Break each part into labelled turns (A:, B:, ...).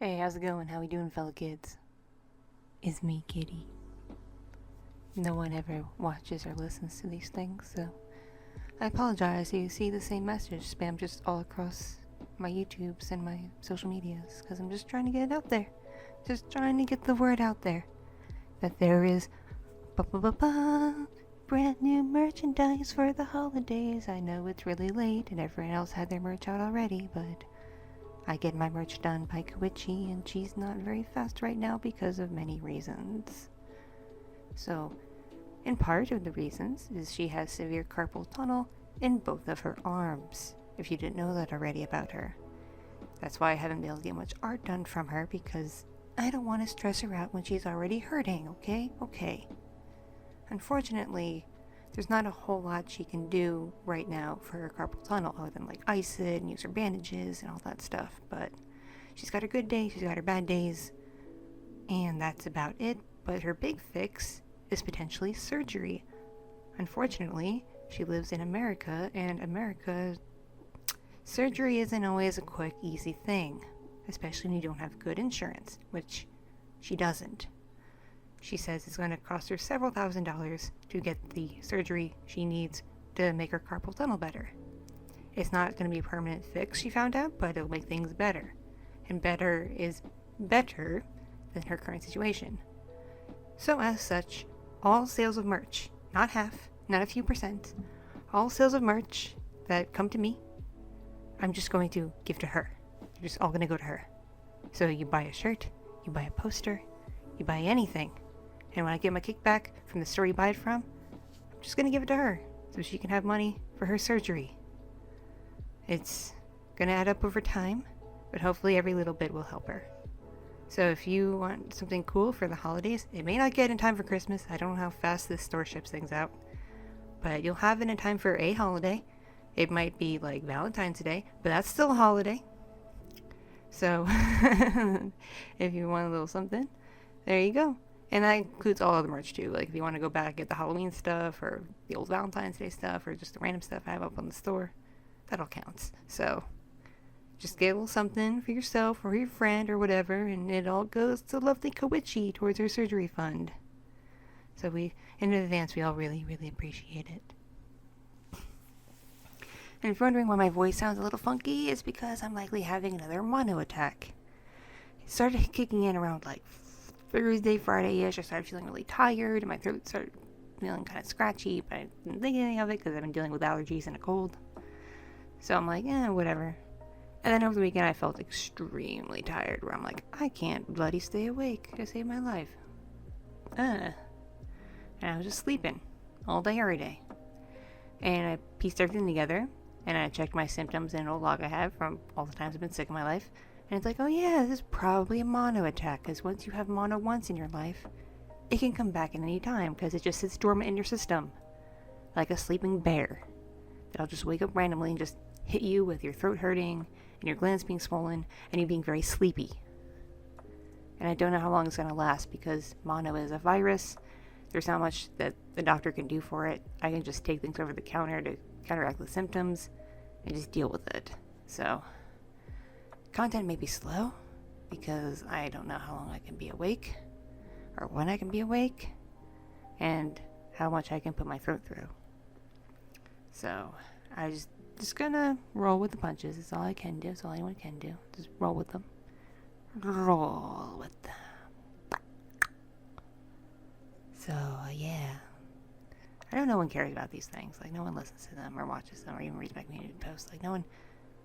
A: Hey, how's it going? How we doing, fellow kids? It's me, Kitty. No one ever watches or listens to these things, so I apologize if you see the same message spam just all across my YouTubes and my social medias, because I'm just trying to get it out there. Just trying to get the word out there that there is brand new merchandise for the holidays. I know it's really late and everyone else had their merch out already, but I get my merch done by Kitti, and she's not very fast right now because of many reasons. So, in part of the reasons is she has severe carpal tunnel in both of her arms, if you didn't know that already about her. That's why I haven't been able to get much art done from her, because I don't want to stress her out when she's already hurting, okay? Okay. Unfortunately, there's not a whole lot she can do right now for her carpal tunnel other than like ice it and use her bandages and all that stuff, but she's got her good days, she's got her bad days, and that's about it. But her big fix is potentially surgery. Unfortunately, she lives in America, and surgery isn't always a quick, easy thing, especially when you don't have good insurance, which she doesn't. She says it's going to cost her several $1,000s to get the surgery she needs to make her carpal tunnel better. It's not going to be a permanent fix, she found out, but it'll make things better. And better is better than her current situation. So as such, all sales of merch, not half, not a few percent, all sales of merch that come to me, I'm just going to give to her. They're just all going to go to her. So you buy a shirt, you buy a poster, you buy anything, and when I get my kickback from the store you buy it from, I'm just going to give it to her so she can have money for her surgery. It's going to add up over time, but hopefully every little bit will help her. So if you want something cool for the holidays, it may not get in time for Christmas. I don't know how fast this store ships things out, but you'll have it in time for a holiday. It might be like Valentine's Day, but that's still a holiday. So if you want a little something, there you go. And that includes all other merch too. Like if you want to go back and get the Halloween stuff or the old Valentine's Day stuff or just the random stuff I have up on the store, that all counts. So just get a little something for yourself or your friend or whatever, and it all goes to lovely Kitti towards her surgery fund. So in advance, we all really, really appreciate it. And if you're wondering why my voice sounds a little funky, it's because I'm likely having another mono attack. It started kicking in around like Thursday, Friday-ish. I started feeling really tired, and my throat started feeling kind of scratchy, but I didn't think anything of it because I've been dealing with allergies and a cold. So I'm like, whatever. And then over the weekend, I felt extremely tired, where I'm like, I can't bloody stay awake to save my life. And I was just sleeping all day, every day. And I pieced everything together, and I checked my symptoms in an old log I have from all the times I've been sick in my life. And it's like, oh yeah, this is probably a mono attack, because once you have mono once in your life, it can come back at any time, because it just sits dormant in your system, like a sleeping bear. That'll just wake up randomly and just hit you with your throat hurting, and your glands being swollen, and you being very sleepy. And I don't know how long it's going to last, because mono is a virus. There's not much that the doctor can do for it. I can just take things over the counter to counteract the symptoms, and just deal with it. So content may be slow, because I don't know how long I can be awake, or when I can be awake, and how much I can put my throat through. So I just gonna roll with the punches. It's all I can do. It's all anyone can do. Just roll with them. Roll with them. So yeah, I know no one cares about these things. Like no one listens to them or watches them or even reads my community posts. Like no one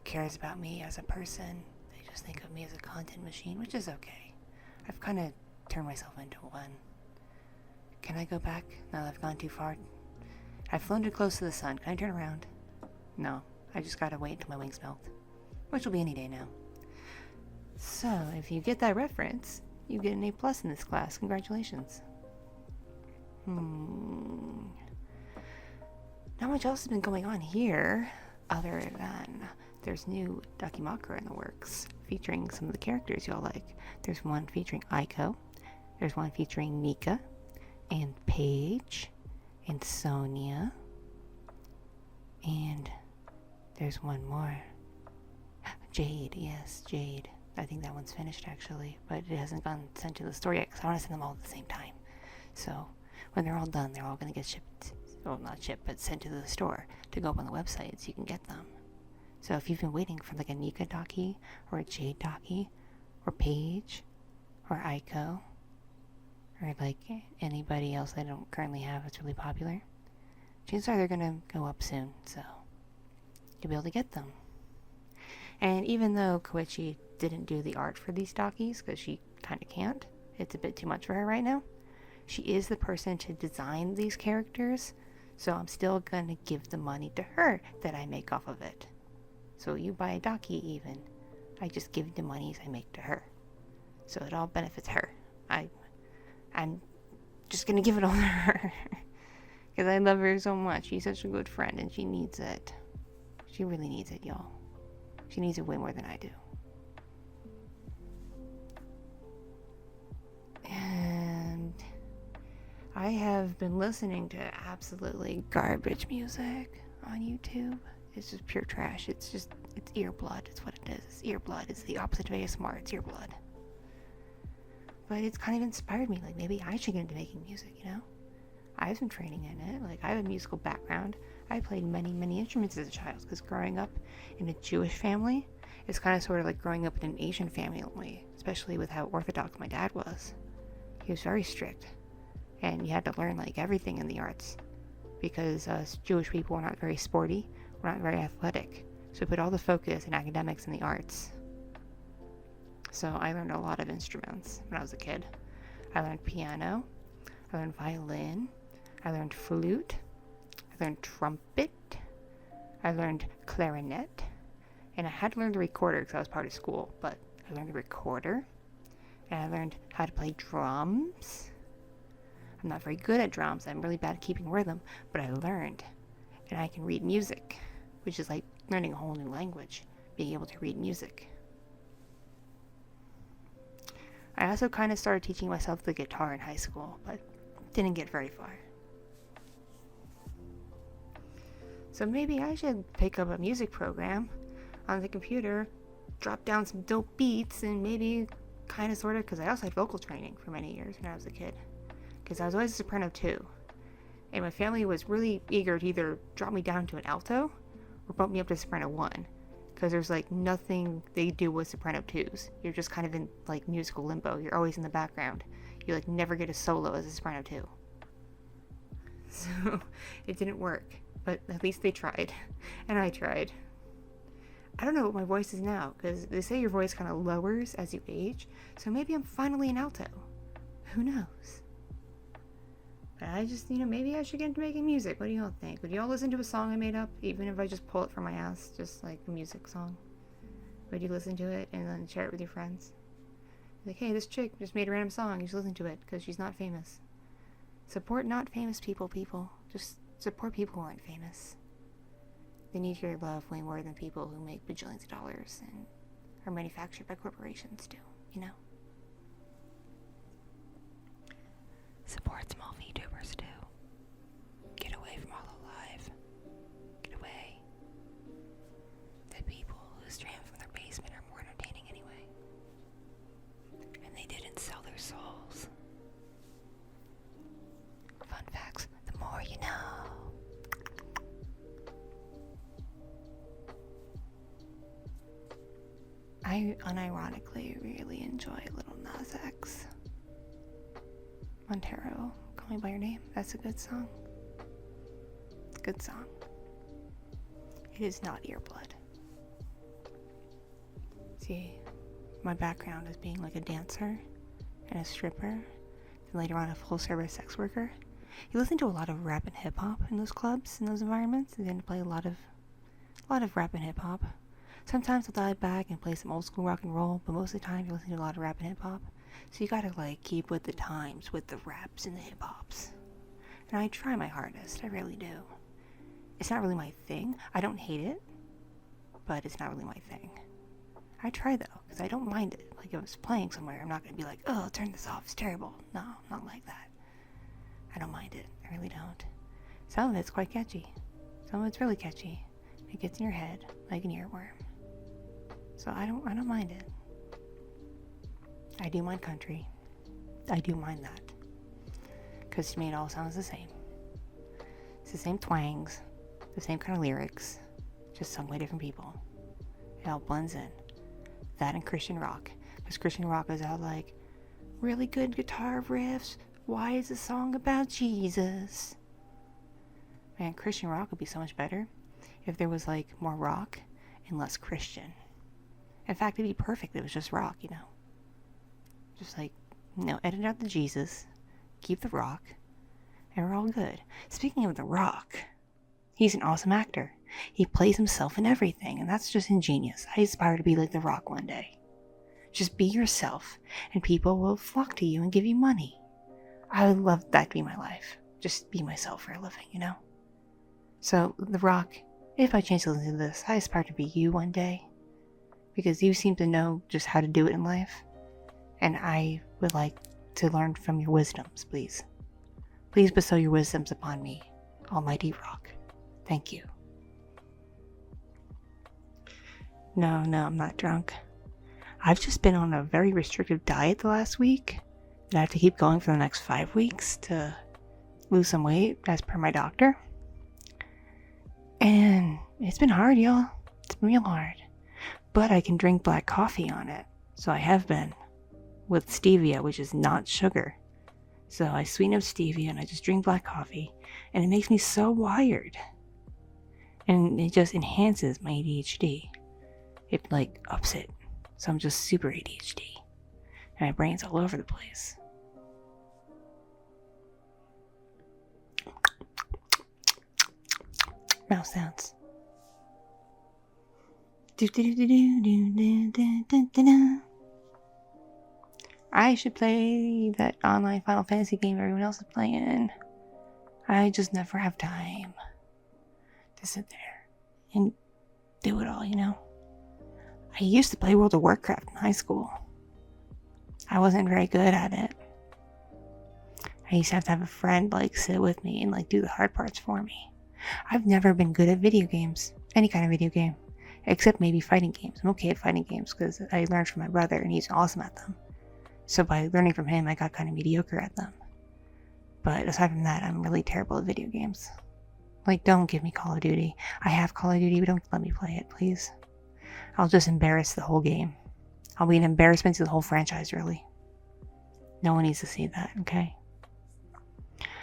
A: cares about me as a person. They just think of me as a content machine, which is okay. I've kind of turned myself into one. Can I go back now that I've gone too far? I've flown too close to the sun. Can I turn around? No, I just gotta wait until my wings melt, which will be any day now. So, if you get that reference, you get an A+ in this class. Congratulations. Not much else has been going on here, other than there's new Dakimakura in the works, featuring some of the characters y'all like. There's one featuring Aiko, there's one featuring Mika, and Paige, and Sonia, and there's one more. Jade, yes, Jade. I think that one's finished actually, but it hasn't gone sent to the store yet because I want to send them all at the same time. So when they're all done, they're all going to get shipped, well, not shipped, but sent to the store to go up on the website so you can get them. So if you've been waiting for like a Nika Docky or a Jade Docky or Paige or Aiko or like anybody else I don't currently have that's really popular, chances are they're going to go up soon, so you'll be able to get them. And even though Koichi didn't do the art for these Dockies, because she kind of can't, it's a bit too much for her right now, she is the person to design these characters, so I'm still going to give the money to her that I make off of it. So you buy a Docky even, I just give the monies I make to her. So it all benefits her. I'm just going to give it all to her. Because I love her so much. She's such a good friend and she needs it. She really needs it, y'all. She needs it way more than I do. And I have been listening to absolutely garbage music on YouTube. It's just pure trash. It's earblood. It's what it is. It's earblood. It's the opposite of ASMR. It's earblood. But it's kind of inspired me. Like, maybe I should get into making music, you know? I have some training in it. Like, I have a musical background. I played many, many instruments as a child, because growing up in a Jewish family is kind of sort of like growing up in an Asian family, especially with how orthodox my dad was. He was very strict, and you had to learn, like, everything in the arts, because us Jewish people were not very sporty, we're not very athletic, so we put all the focus in academics and the arts. So I learned a lot of instruments when I was a kid. I learned piano, I learned violin, I learned flute, I learned trumpet, I learned clarinet, and I had to learn the recorder because I was part of school, but I learned the recorder, and I learned how to play drums. I'm not very good at drums, I'm really bad at keeping rhythm, but I learned, and I can read music, which is like learning a whole new language, being able to read music. I also kind of started teaching myself the guitar in high school, but didn't get very far. So maybe I should pick up a music program on the computer, drop down some dope beats, and maybe kind of sort of, because I also had vocal training for many years when I was a kid, because I was always a soprano too, and my family was really eager to either drop me down to an alto or bump me up to soprano 1, because there's like nothing they do with soprano 2s. You're just kind of in like musical limbo. You're always in the background. You like never get a solo as a soprano 2. So it didn't work, but at least they tried, and I tried. I don't know what my voice is now, because they say your voice kind of lowers as you age, so maybe I'm finally an alto. Who knows? But I just, maybe I should get into making music. What do y'all think? Would y'all listen to a song I made up, even if I just pull it from my ass, just like a music song? Would you listen to it and then share it with your friends? Like, hey, this chick just made a random song, you should listen to it, because she's not famous. Support not famous people. Just support people who aren't famous. They need your love way more than people who make bajillions of dollars and are manufactured by corporations do, Support small VTubers too. Get away from all the live. Get away. The people who stream from their basement are more entertaining anyway. And they didn't sell their souls. Fun facts, the more you know. I unironically really enjoy Little Nas X. Montero, Call Me By Your Name. That's a good song. It's a good song. It is not earblood. See, my background is being like a dancer and a stripper, and later on a full-service sex worker. You listen to a lot of rap and hip-hop in those clubs, in those environments. They tend to play a lot of rap and hip-hop. Sometimes I'll dive back and play some old school rock and roll, but most of the time you're listening to a lot of rap and hip-hop. So you gotta keep with the times with the raps and the hip-hops. And I try my hardest, I really do. It's not really my thing. I don't hate it, but it's not really my thing. I try though, because I don't mind it. Like if it's playing somewhere, I'm not gonna be like, oh, turn this off, it's terrible. No, not like that. I don't mind it, I really don't. Some of it's quite catchy. Some of it's really catchy. It gets in your head like an earworm. So I don't mind it. I do mind country. I do mind that. Because to me it all sounds the same. It's the same twangs, the same kind of lyrics, just sung by different people. It all blends in. That and Christian rock. Because Christian rock is all like, really good guitar riffs. Why is the song about Jesus? Man, Christian rock would be so much better if there was like more rock and less Christian. In fact, it'd be perfect if it was just rock, you know. Just like, edit out the Jesus, keep the rock, and we're all good. Speaking of the rock, he's an awesome actor. He plays himself in everything, and that's just ingenious. I aspire to be like the Rock one day. Just be yourself, and people will flock to you and give you money. I would love that to be my life. Just be myself for a living, you know? So, the Rock, if I chance to listen to this, I aspire to be you one day. Because you seem to know just how to do it in life. And I would like to learn from your wisdoms, please. Please bestow your wisdoms upon me, Almighty Rock. Thank you. No, I'm not drunk. I've just been on a very restrictive diet the last week. And I have to keep going for the next 5 weeks to lose some weight, as per my doctor. And it's been hard, y'all. It's been real hard. But I can drink black coffee on it. So I have been. With stevia, which is not sugar. So I sweeten up stevia and I just drink black coffee. And it makes me so wired. And it just enhances my ADHD. It like ups it. So I'm just super ADHD. And my brain's all over the place. Mouse sounds. I should play that online Final Fantasy game everyone else is playing. I just never have time to sit there and do it all, you know? I used to play World of Warcraft in high school. I wasn't very good at it. I used to have a friend like sit with me and like do the hard parts for me. I've never been good at video games, any kind of video game, except maybe fighting games. I'm okay at fighting games because I learned from my brother and he's awesome at them. So by learning from him, I got kind of mediocre at them. But aside from that, I'm really terrible at video games. Like, don't give me Call of Duty. I have Call of Duty, but don't let me play it, please. I'll just embarrass the whole game. I'll be an embarrassment to the whole franchise, really. No one needs to see that, okay?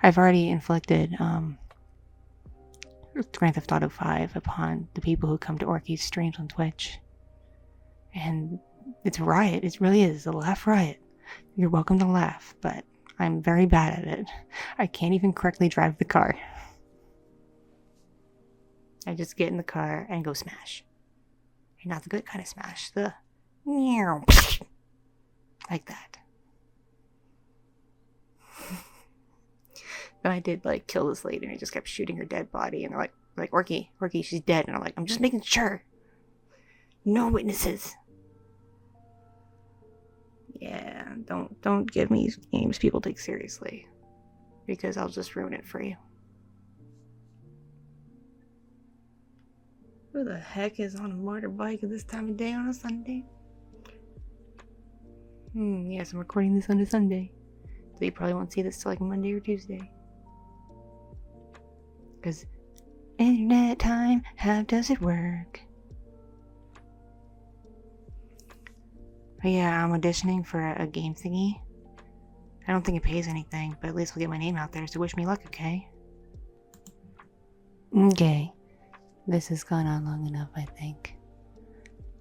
A: I've already inflicted Grand Theft Auto 5 upon the people who come to Orky's streams on Twitch. And it's a riot. It really is a laugh riot. You're welcome to laugh, but I'm very bad at it. I can't even correctly drive the car. I just get in the car and go smash. And not the good kind of smash. The like that. But I did like kill this lady and I just kept shooting her dead body and they're like Orky, she's dead. And I'm like, I'm just making sure. No witnesses. Yeah, don't give me games people take seriously. Because I'll just ruin it for you. Who the heck is on a motorbike at this time of day on a Sunday? Yes, I'm recording this on a Sunday. So you probably won't see this till like Monday or Tuesday. Because internet time, how does it work? But yeah, I'm auditioning for a game thingy. I don't think it pays anything, but at least I'll get my name out there, so wish me luck, okay? Okay. This has gone on long enough, I think.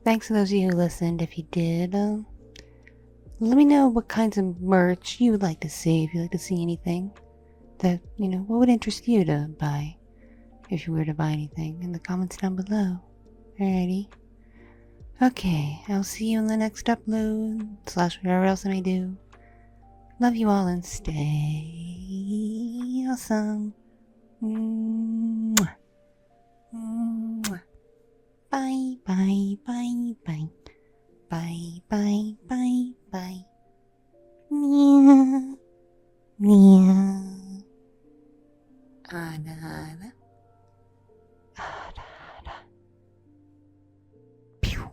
A: Thanks to those of you who listened. If you did, let me know what kinds of merch you would like to see. If you'd like to see anything that, what would interest you to buy? If you were to buy anything in the comments down below. Alrighty. Okay, I'll see you in the next upload, / whatever else I may do. Love you all and stay awesome. Mwah. Mwah. Bye, bye, bye, bye. Bye, bye, bye, bye. Meow. Meow. Ada, ada. Ada, ada. Pew.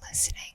B: listening.